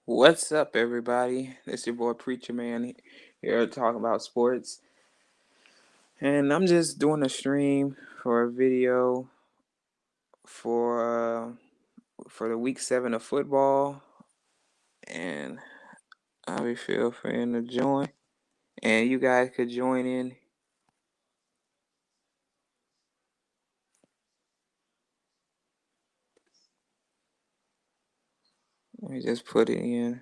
What's up, everybody? This your boy Preacher Man here to talk about sports, and I'm just doing a stream for a video for for the week 7 of football, and I'll be feel free to join, and you guys could join in. Let me just put it in.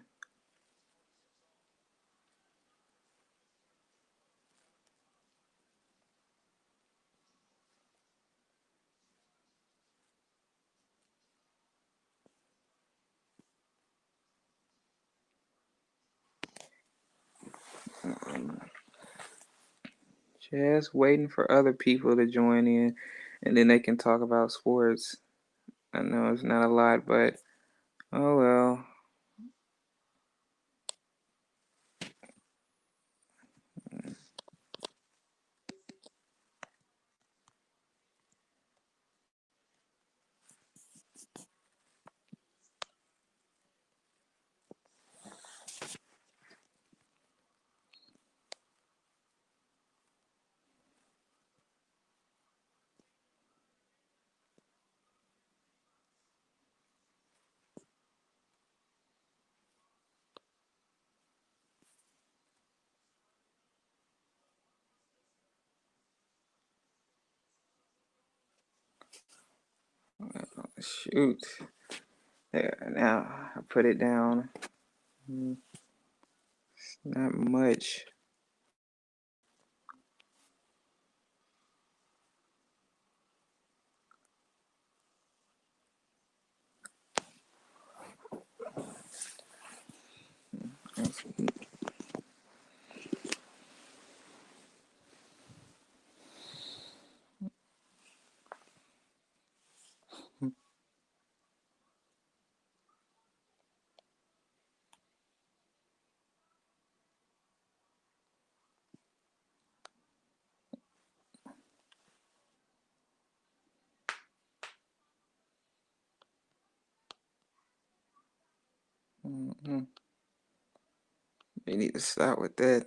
Just waiting for other people to join in, and then they can talk about sports. I know it's not a lot, but oh well. Shoot. There, now I put it down. Not much. Mm-mm. They need to stop with that.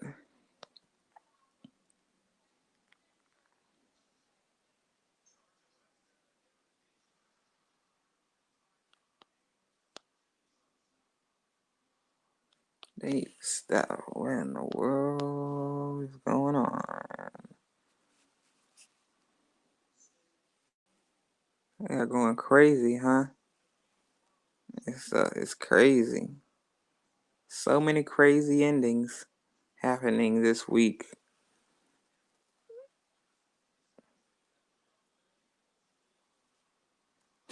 They need to stop. What in the world is going on? They're going crazy, huh? It's crazy. So many crazy endings happening this week.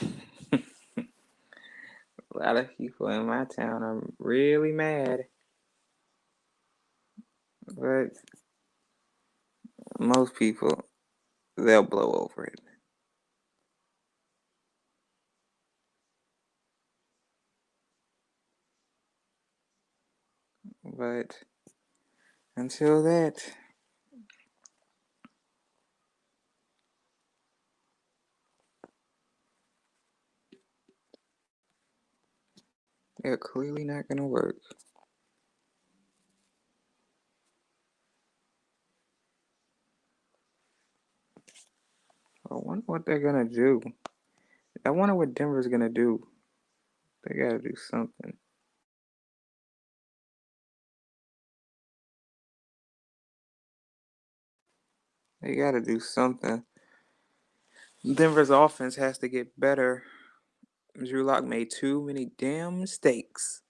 A lot of people in my town are really mad, but most people they'll blow over it. But until that, they're clearly not gonna work. I wonder what they're gonna do. I wonder what Denver's gonna do. They gotta do something. They gotta do something. Denver's offense has to get better. Drew Lock made too many damn mistakes.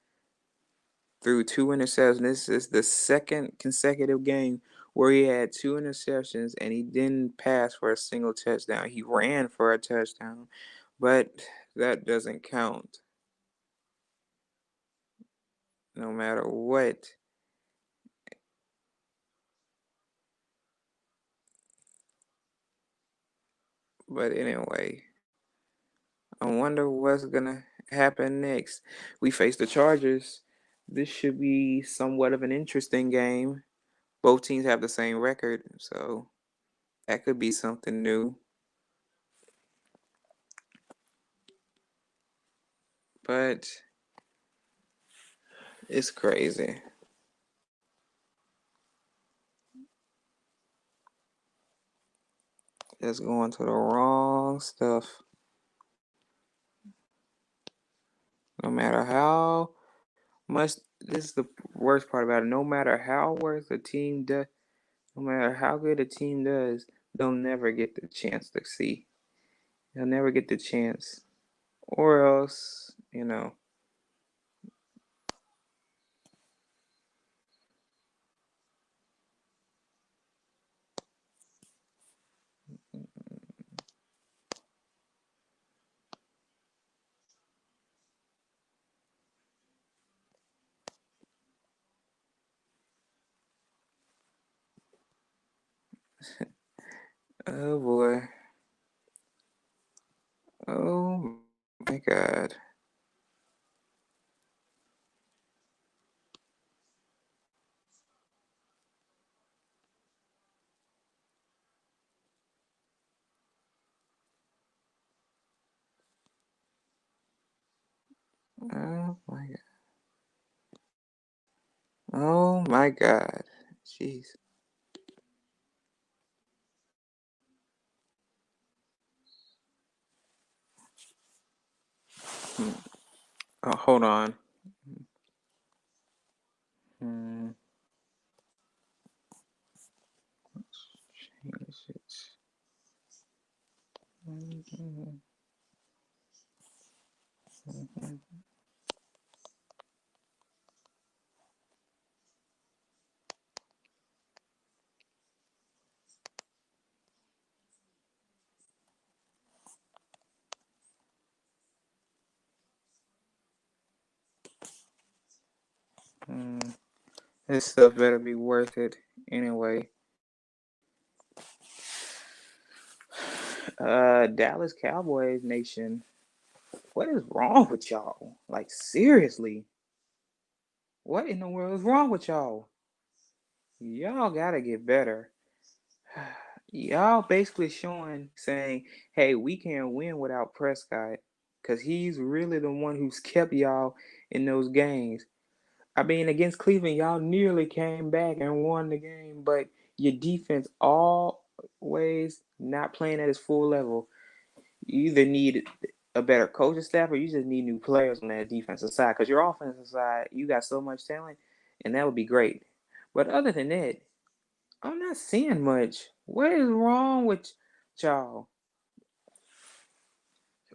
Threw 2 interceptions. This is the second consecutive game where he had 2 interceptions and he didn't pass for a single touchdown. He ran for a touchdown, but that doesn't count no matter what. But anyway, I wonder what's gonna happen next. We face the Chargers. This should be somewhat of an interesting game. Both teams have the same record, so that could be something new. But It's crazy. Just going to the wrong stuff. No matter how much, this is the worst part about it. No matter how worse the team does, no matter how good a team does, they'll never get the chance to see. They'll never get the chance. Or else, oh boy. Oh my God. Oh my God. Oh my God. Jeez. Hmm. Oh, hold on. Hmm. Change it. Mhm. Hmm. This stuff better be worth it anyway. Dallas Cowboys Nation. What is wrong with y'all? Like, seriously. What in the world is wrong with y'all? Y'all gotta get better. Y'all basically saying, hey, we can't win without Prescott because he's really the one who's kept y'all in those games. I mean, against Cleveland, y'all nearly came back and won the game, but your defense always not playing at its full level. You either need a better coaching staff or you just need new players on that defensive side because your offensive side, you got so much talent, and that would be great. But other than that, I'm not seeing much. What is wrong with y'all?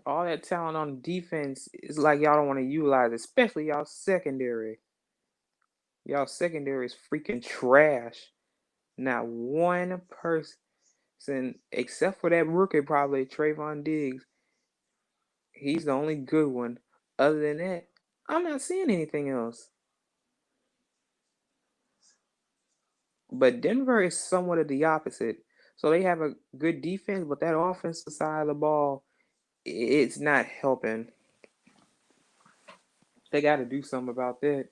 All that talent on defense is like y'all don't want to utilize, especially y'all secondary. Y'all secondary is freaking trash. Not one person, except for that rookie, probably Trayvon Diggs. He's the only good one. Other than that, I'm not seeing anything else. But Denver is somewhat of the opposite. So they have a good defense, but that offensive side of the ball, it's not helping. They got to do something about that.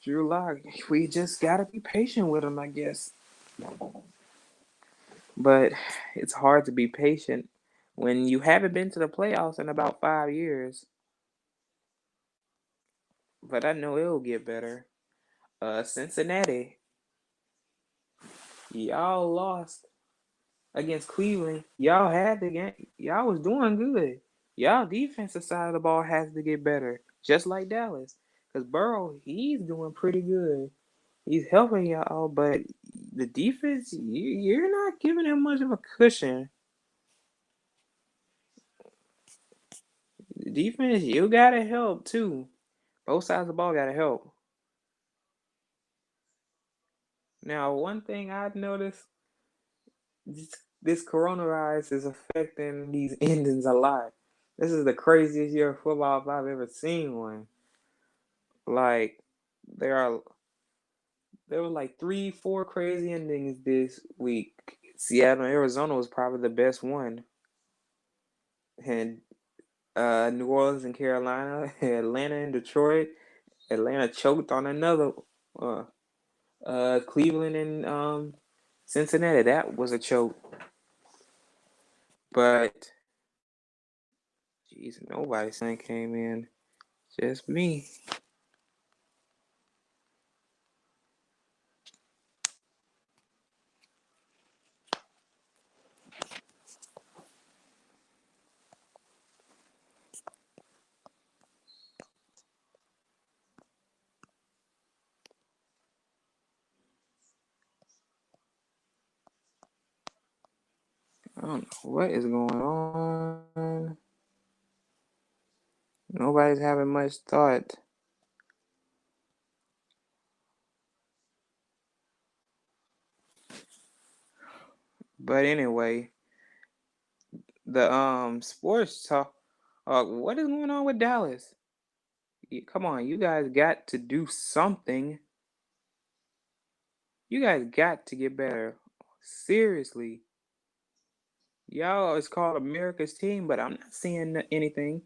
Drew Lock, we just got to be patient with him, I guess. But it's hard to be patient when you haven't been to the playoffs in about 5 years. But I know it'll get better. Cincinnati, y'all lost against Cleveland. Y'all had the game. Y'all was doing good. Y'all defensive side of the ball has to get better, just like Dallas. Because Burrow, he's doing pretty good. He's helping y'all, but the defense, you're not giving him much of a cushion. The defense, you gotta help too. Both sides of the ball gotta help. Now, one thing I've noticed, this coronavirus is affecting these endings a lot. This is the craziest year of football if I've ever seen one. Like there are there were like 3, 4 crazy endings this week. Seattle, Arizona was probably the best one, and New Orleans and Carolina, Atlanta and Detroit. Atlanta choked on another. Uh, Cleveland and Cincinnati. That was a choke. But jeez, nobody's son came in. Just me. don't know what is going on. Nobody's having much thought. But anyway, the sports talk. What is going on with Dallas? Come on, you guys got to do something. You guys got to get better. Seriously. Y'all is called America's team, but I'm not seeing anything.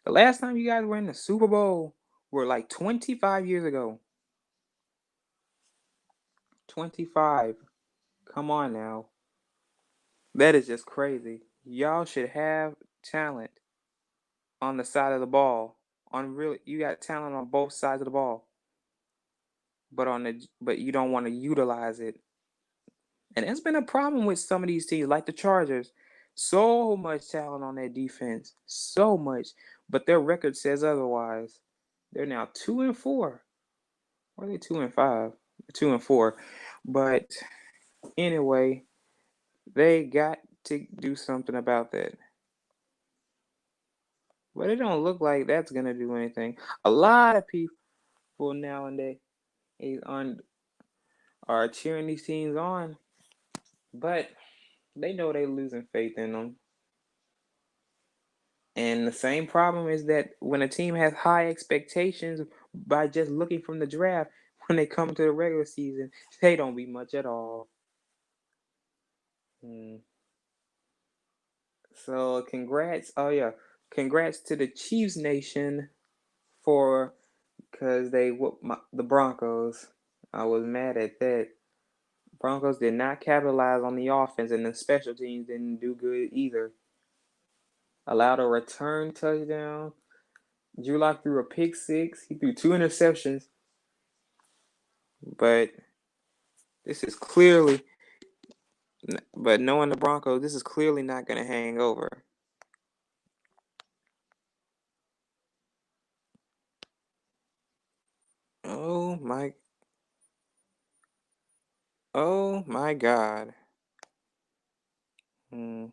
The last time you guys were in the Super Bowl were like 25 years ago. 25. Come on now. That is just crazy. Y'all should have talent on the side of the ball. You got talent on both sides of the ball. But you don't want to utilize it. And it's been a problem with some of these teams, like the Chargers. So much talent on their defense, so much, but their record says otherwise. They're now 2-4. Or are they 2-5? 2-4. But anyway, they got to do something about that. But it don't look like that's gonna do anything. A lot of people nowadays are cheering these teams on, but they know they're losing faith in them. And the same problem is that when a team has high expectations by just looking from the draft, when they come to the regular season, they don't be much at all. Hmm. So congrats! Oh yeah, congrats to the Chiefs Nation for because they whooped the Broncos. I was mad at that. Broncos did not capitalize on the offense, and the special teams didn't do good either. Allowed a return touchdown. Drew Lock threw a pick six. He threw two interceptions. But this is clearly, but knowing the Broncos, this is clearly not going to hang over. Oh my, oh my God. Hmm.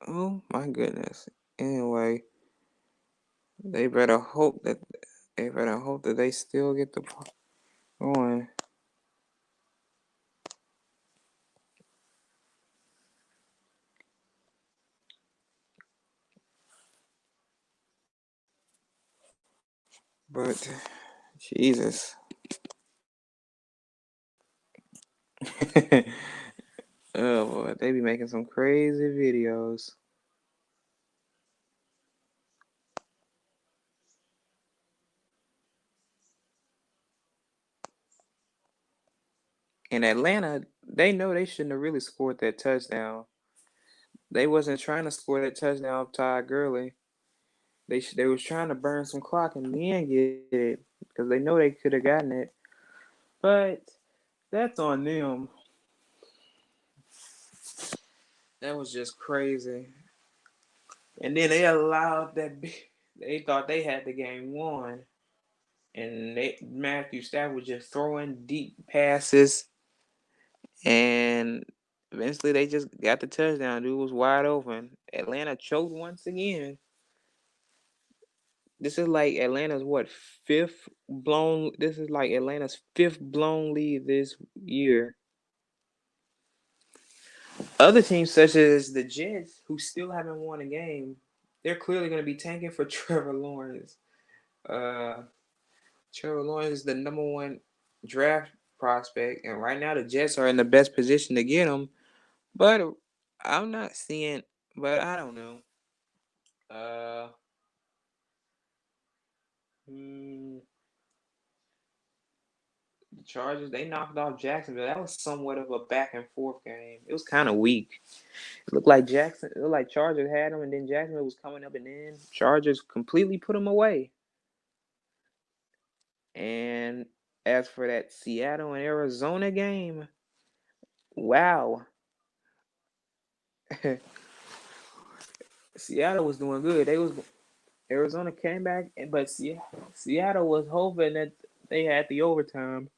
Oh my goodness. Anyway, they better hope that they still get the going. But Jesus. Oh boy, they be making some crazy videos. In Atlanta, they know they shouldn't have really scored that touchdown. They wasn't trying to score that touchdown off Todd Gurley. They was trying to burn some clock and then get it because they know they could have gotten it. But that's on them. That was just crazy. And then they allowed that. They thought they had the game won, and Matthew Stafford was just throwing deep passes, and eventually they just got the touchdown. Dude was wide open. Atlanta choked once again. This is like Atlanta's what fifth blown. This is like Atlanta's fifth blown lead this year. Other teams such as the Jets, who still haven't won a game, they're clearly going to be tanking for Trevor Lawrence. Uh, Trevor Lawrence is the number one draft prospect, and right now the Jets are in the best position to get him. But I'm not seeing. But I don't know. Uh, hmm, the Chargers they knocked off Jacksonville. That was somewhat of a back and forth game. It was kind of weak. It looked like Chargers had them, and then Jacksonville was coming up, and then Chargers completely put them away. And as for that Seattle and Arizona game, wow. Seattle was doing good. Arizona came back, but Seattle was hoping that they had the overtime.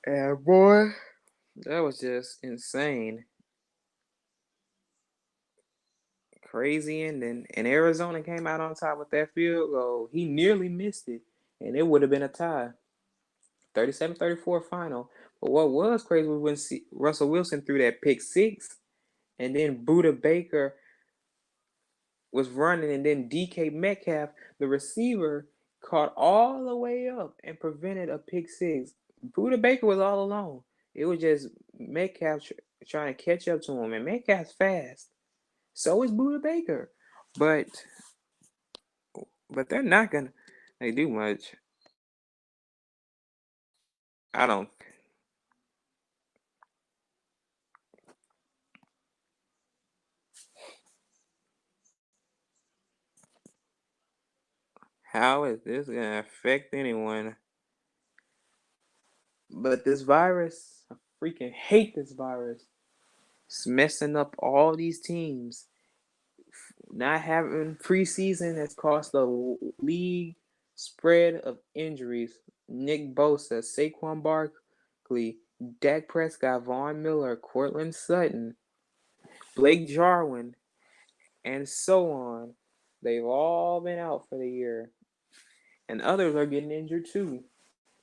And boy, that was just insane. Crazy ending. And Arizona came out on top with that field goal. He nearly missed it, and it would have been a tie. 37-34 final. But what was crazy was when Russell Wilson threw that pick six, and then Buda Baker was running, and then DK Metcalf, the receiver, caught all the way up and prevented a pick six. Buda Baker was all alone. It was just Metcalf trying to catch up to him, and Metcalf's fast. So is Buda Baker, but they're not gonna. They do much. I don't. How is this gonna affect anyone? But this virus, I freaking hate this virus. It's messing up all these teams. Not having preseason has cost the league spread of injuries. Nick Bosa, Saquon Barkley, Dak Prescott, Von Miller, Cortland Sutton, Blake Jarwin, and so on. They've all been out for the year. And others are getting injured too.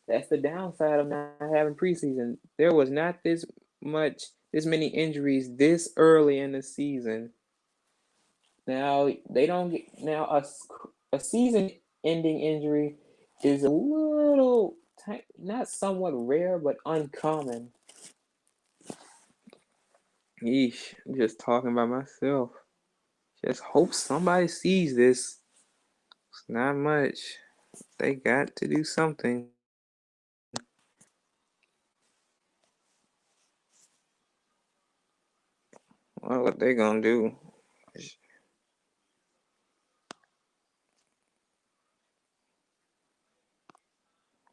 That's the downside of not having preseason. There was not this many injuries this early in the season. Now they don't get now a season-ending injury is a little not somewhat rare but uncommon. Yeesh, I'm just talking about myself. Just hope somebody sees this. It's not much. They got to do something. Well, what they gonna do?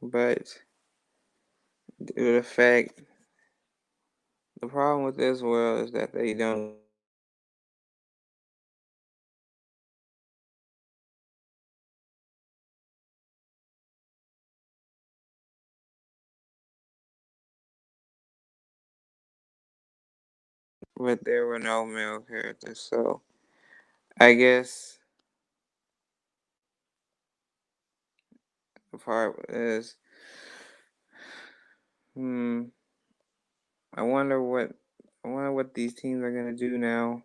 But due to the fact, the problem with this world is that they don't. But there were no male characters, so I guess the part is, hmm, I wonder what I wonder what these teams are gonna do now.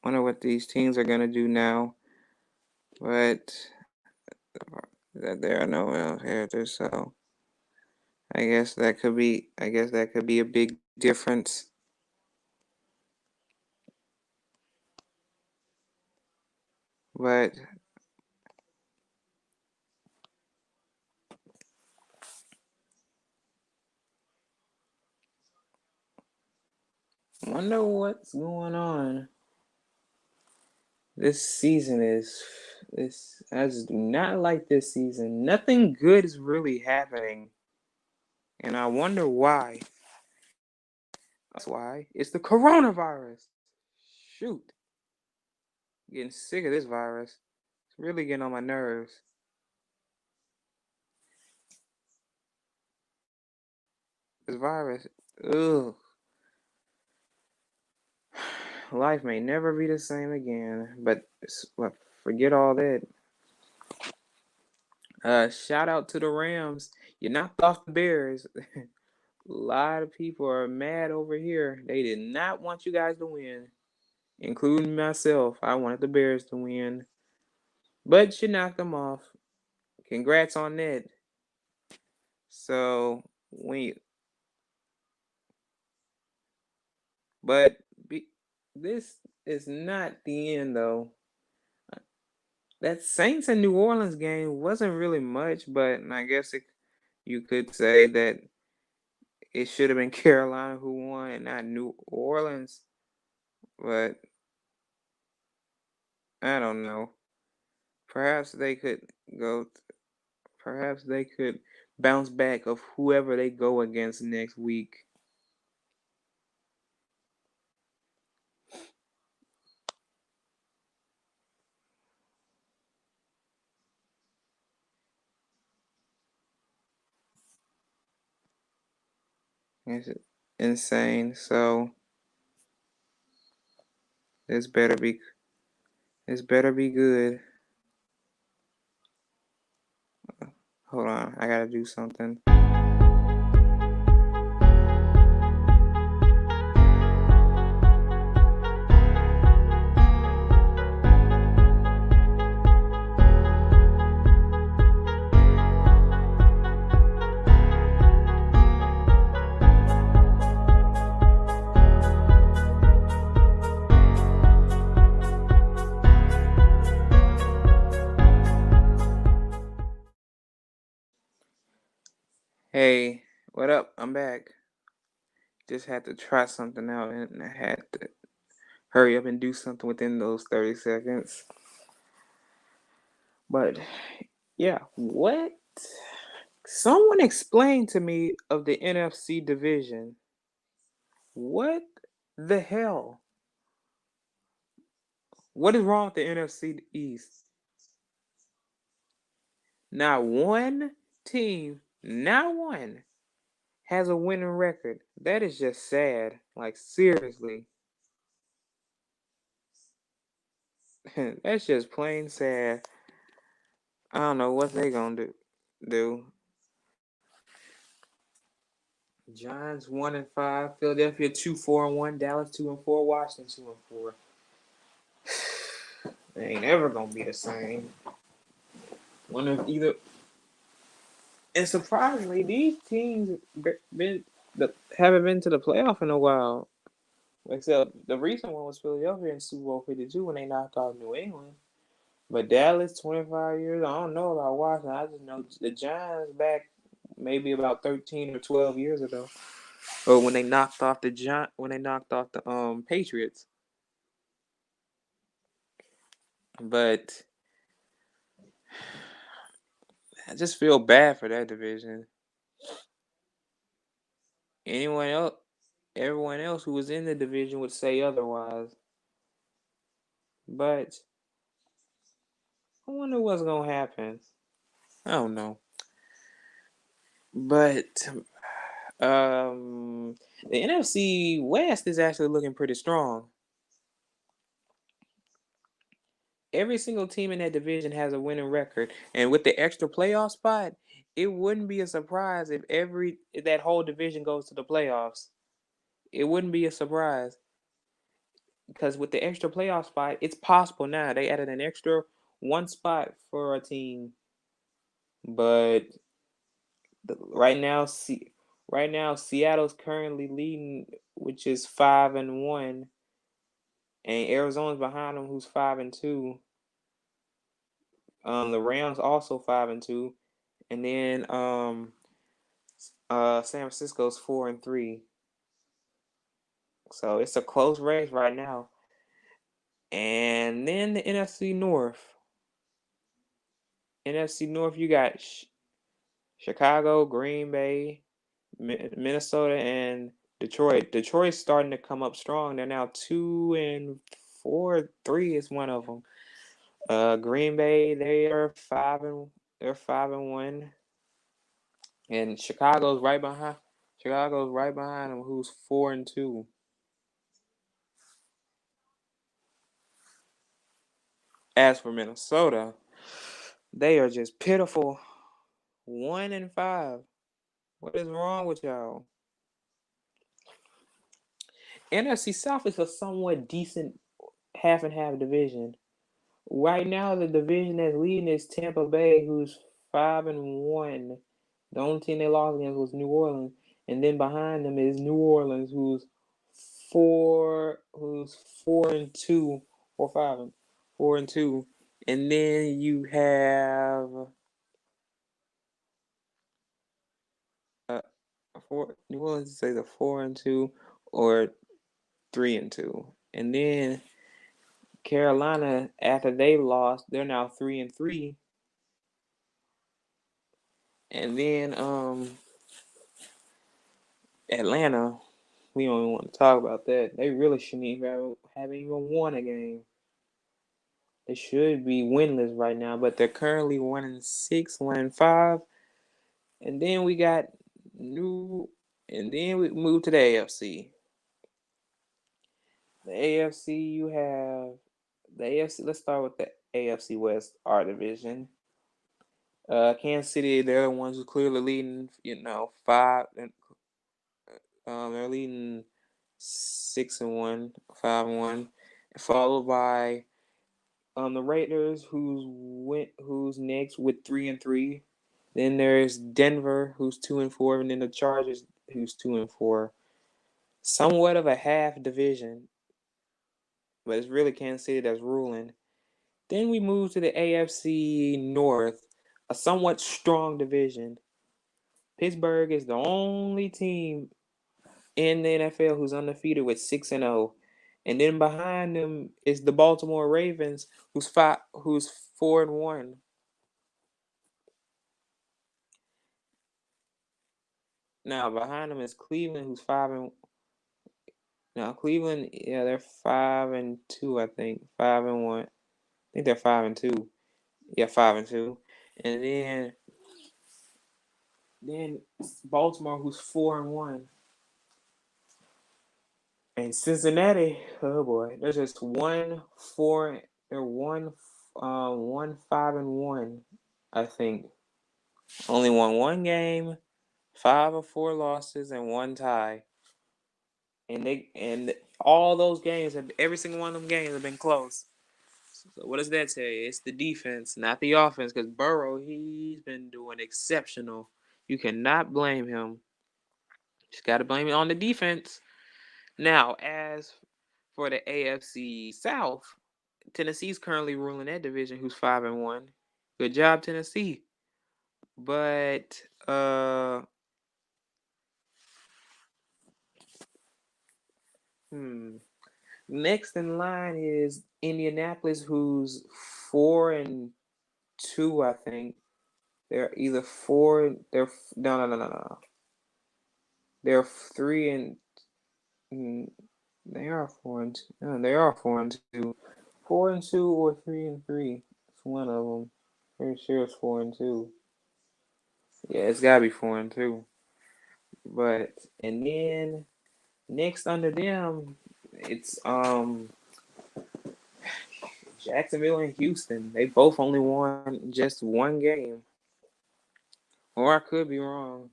Wonder what these teams are gonna do now. But that there are no male characters, so I guess that could be a big difference. But wonder what's going on. This season is this I just do not like this season. Nothing good is really happening. And I wonder why. That's why. It's the coronavirus. Shoot. Getting sick of this virus. It's really getting on my nerves. This virus. Ugh. Life may never be the same again. But forget all that. Shout out to the Rams. You knocked off the Bears. A lot of people are mad over here. They did not want you guys to win, including myself. I wanted the Bears to win, but you knocked them off. Congrats on that. So we, but be, this is not the end though. That Saints and New Orleans game wasn't really much, but I guess you could say that it should have been Carolina who won and not New Orleans. But I don't know. Perhaps they could go. Perhaps they could bounce back of whoever they go against next week. It's insane. So this better be good. Hold on, I gotta do something. Hey, what up? I'm back. Just had to try something out and I had to hurry up and do something within those 30 seconds. But yeah, what? Someone explain to me of the NFC division. What the hell? What is wrong with the NFC East? Not one team, not one, has a winning record. That is just sad. Like, seriously. That's just plain sad. I don't know what they gonna do. Giants 1-5, Philadelphia 2-4-1, Dallas 2-4, Washington 2-4. They ain't ever gonna be the same. One of either. And surprisingly, these teams haven't been to the playoff in a while. Except the recent one was Philadelphia in Super Bowl 52 when they knocked off New England. But Dallas, 25 years, I don't know about Washington. I just know the Giants back maybe about 13 or 12 years ago. Or when they knocked off the Patriots. But I just feel bad for that division. Everyone else who was in the division would say otherwise. But I wonder what's gonna happen. I don't know. But the NFC West is actually looking pretty strong. Every single team in that division has a winning record, and with the extra playoff spot, it wouldn't be a surprise if that whole division goes to the playoffs. It wouldn't be a surprise because with the extra playoff spot, it's possible now. They added an extra one spot for a team, but right now, Seattle's currently leading, which is 5-1, and Arizona's behind them, who's 5-2. The Rams also 5-2, and then San Francisco's 4-3. So it's a close race right now. And then the NFC North. NFC North, you got Chicago, Green Bay, Minnesota, and Detroit. Detroit's starting to come up strong. They're now 2-4. 3 is one of them. Green Bay, they're 5-1, and Chicago's right behind. Them, who's 4-2. As for Minnesota, they are just pitiful. 1-5. What is wrong with y'all? NFC South is a somewhat decent half and half division. Right now, the division that's leading is Tampa Bay, who's 5-1. The only team they lost against was New Orleans, and then behind them is New Orleans, who's 4-2 or 4-2, and then you have New Orleans is either 4-2 or 3-2, and then Carolina, after they lost, they're now 3-3. And then Atlanta, we don't even want to talk about that. They really shouldn't even haven't even won a game. They should be winless right now, but they're currently 1-6, 1-5. And then we got And then we move to the AFC. The AFC, you have the AFC. Let's start with the AFC West, our division. Kansas City, they're the ones who clearly leading. Five, and they're leading 6-1, 5-1, followed by the Raiders, who's next with 3-3. Then there's Denver, who's 2-4, and then the Chargers, who's 2-4. Somewhat of a half division, but it's really Kansas City that's ruling. Then we move to the AFC North, a somewhat strong division. Pittsburgh is the only team in the NFL who's undefeated with 6-0. And then behind them is the Baltimore Ravens, who's 4-1. Now behind them is Cleveland, who's 5 and now Cleveland, yeah, they're 5-2, I think. 5-1. I think they're 5-2. Yeah, 5-2. And then Baltimore, who's 4-1. And Cincinnati, oh boy, there's just they're 5-1, I think. Only won one game, 5 of 4 losses, and one tie. And all those games every single one of them games have been close. So what does that tell you? It's the defense, not the offense, because Burrow, he's been doing exceptional. You cannot blame him. Just got to blame it on the defense. Now, as for the AFC South, Tennessee's currently ruling that division, who's 5-1. Good job, Tennessee. But next in line is Indianapolis, who's 4-2, I think. They're either four. They're no. They're 3 and they are 4-2. No, they are 4-2. 4-2 or 3-3. It's one of them. Pretty sure it's 4-2. Yeah, it's gotta be 4-2. And then next under them, it's Jacksonville and Houston. They both only won just one game. Or I could be wrong.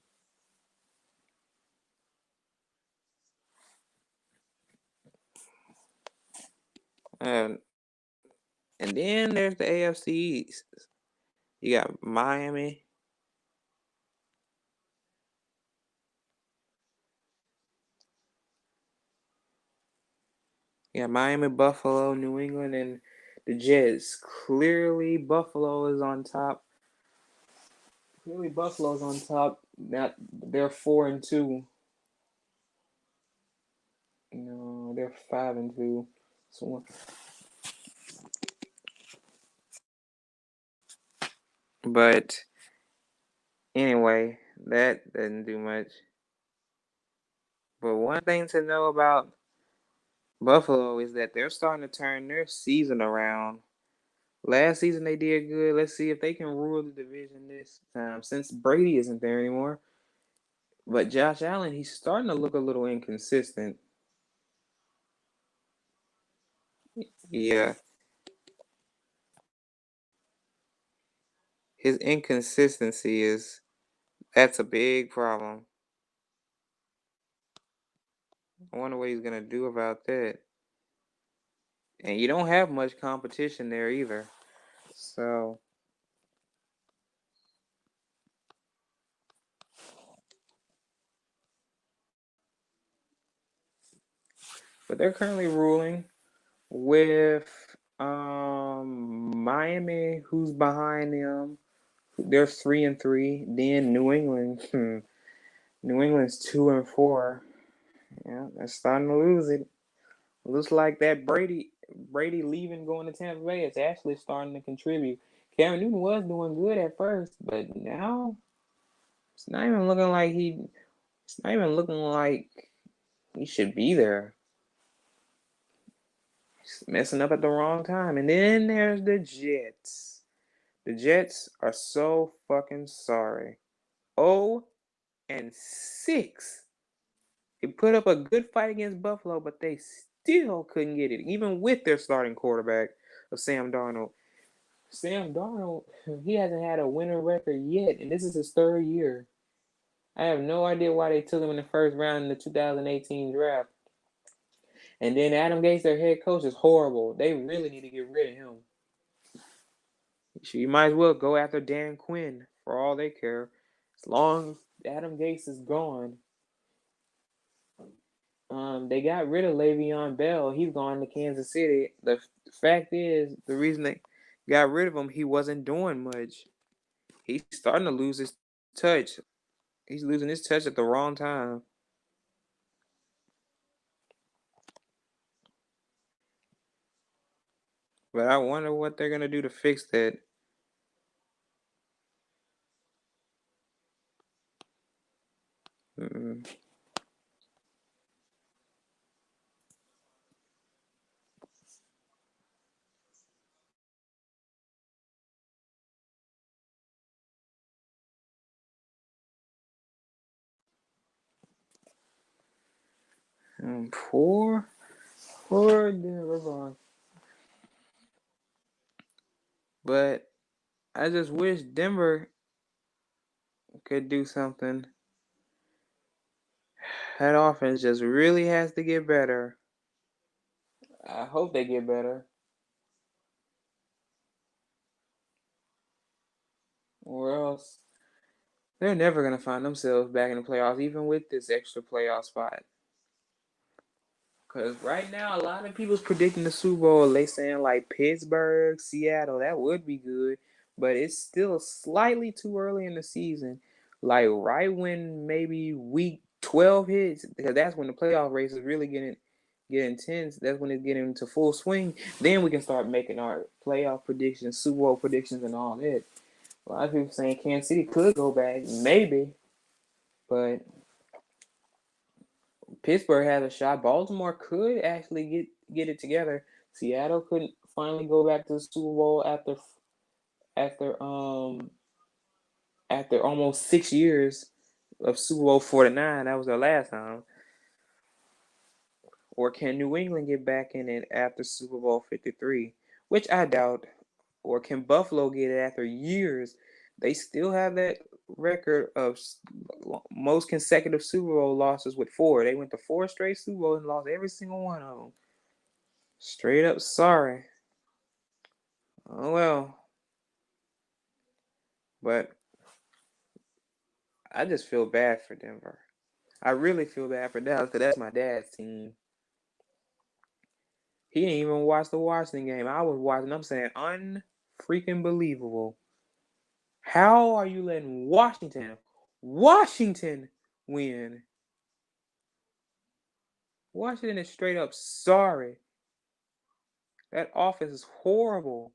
And then there's the AFC East. You got Miami. You got Miami, Buffalo, New England, and the Jets. Clearly, Buffalo is on top. Clearly, Buffalo's on top. Now they're 4-2. No, they're 5-2. So, but anyway, that doesn't do much. But one thing to know about Buffalo is that they're starting to turn their season around. Last season they did good. Let's see if they can rule the division this time since Brady isn't there anymore. But Josh Allen, he's starting to look a little inconsistent. Yeah, his inconsistency that's a big problem. I wonder what he's gonna do about that. And you don't have much competition there either. So, but they're currently ruling with Miami, who's behind them. They're 3-3. Then New England. New England's 2-4. Yeah, they're starting to lose it. Looks like that Brady leaving going to Tampa Bay is actually starting to contribute. Cam Newton was doing good at first, but now it's not even looking like he should be there. He's messing up at the wrong time. And then there's the Jets. The Jets are so fucking sorry. 0-6. They put up a good fight against Buffalo, but they still couldn't get it, even with their starting quarterback of Sam Darnold. Sam Darnold, he hasn't had a winning record yet, and this is his third year. I have no idea why they took him in the first round in the 2018 draft. And then Adam Gase, their head coach, is horrible. They really need to get rid of him. You might as well go after Dan Quinn for all they care. As long as Adam Gase is gone. They got rid of Le'Veon Bell. He's gone to Kansas City. The fact is, the reason they got rid of him, he wasn't doing much. He's starting to lose his touch. He's losing his touch at the wrong time. But I wonder what they're gonna do to fix that. 4 Denver. But I just wish Denver could do something. That offense just really has to get better. I hope they get better. Or else they're never going to find themselves back in the playoffs, even with this extra playoff spot. Because right now, a lot of people's predicting the Super Bowl. They saying like Pittsburgh, Seattle, that would be good. But it's still slightly too early in the season. Like right when maybe week 12 hits, because that's when the playoff race is really get intense. That's when it's getting into full swing. Then we can start making our playoff predictions, Super Bowl predictions, and all that. A lot of people saying Kansas City could go back, maybe, but Pittsburgh has a shot. Baltimore could actually get it together. Seattle couldn't finally go back to the Super Bowl after after almost 6 years of Super Bowl 49. That was their last time. Or can New England get back in it after Super Bowl 53? Which I doubt. Or can Buffalo get it after years? They still have that record of most consecutive Super Bowl losses with 4. They went to 4 straight Super Bowls and lost every single one of them. Straight up sorry. Oh well. But I just feel bad for Denver. I really feel bad for Dallas because that's my dad's team. He didn't even watch the Washington game. I was watching. I'm saying unfreaking believable. How are you letting Washington win? Washington is straight up sorry. That offense is horrible.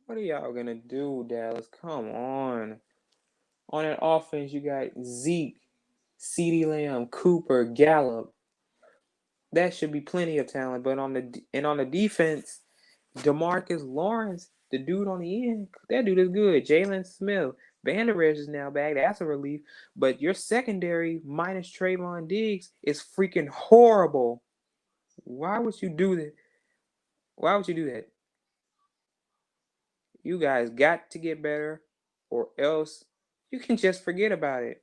What are y'all gonna do, Dallas? Come on. On that offense, you got Zeke, CeeDee Lamb, Cooper, Gallup. That should be plenty of talent. But on the defense, DeMarcus Lawrence, the dude on the end, that dude is good. Jalen Smith, Van Der Esch is now back. That's a relief. But your secondary minus Trayvon Diggs is freaking horrible. Why would you do that? Why would you do that? You guys got to get better, or else you can just forget about it.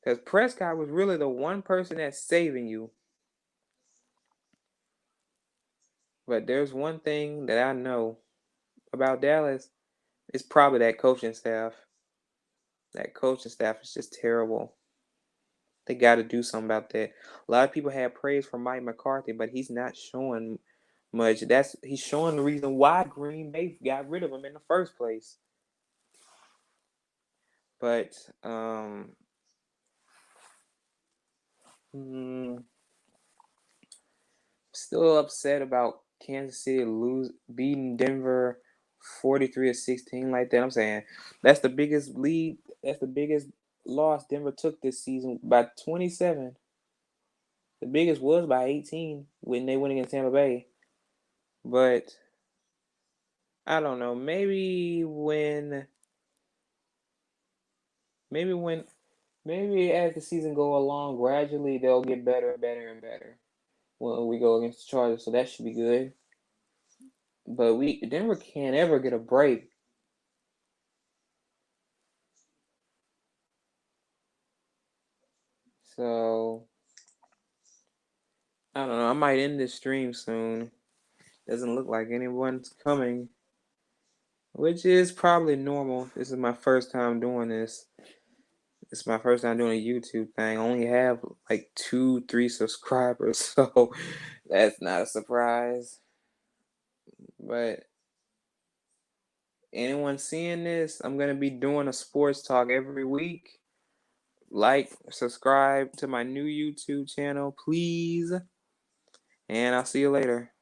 Because Prescott was really the one person that's saving you. But there's one thing that I know about Dallas. It's probably that coaching staff. That coaching staff is just terrible. They got to do something about that. A lot of people have praise for Mike McCarthy, but he's not showing much. He's showing the reason why Green Bay got rid of him in the first place. But still upset about Kansas City beating Denver 43-16 like that. I'm saying that's the biggest lead. That's the biggest loss Denver took this season by 27. The biggest was by 18 when they went against Tampa Bay. But I don't know. Maybe when Maybe as the season go along, gradually they'll get better and better and better when we go against the Chargers. So that should be good. But Denver can't ever get a break. So I don't know. I might end this stream soon. Doesn't look like anyone's coming, which is probably normal. This is my first time doing this. It's my first time doing a YouTube thing. I only have like 2, 3 subscribers, so that's not a surprise. But anyone seeing this, I'm gonna be doing a sports talk every week. Like, subscribe to my new YouTube channel, please. And I'll see you later.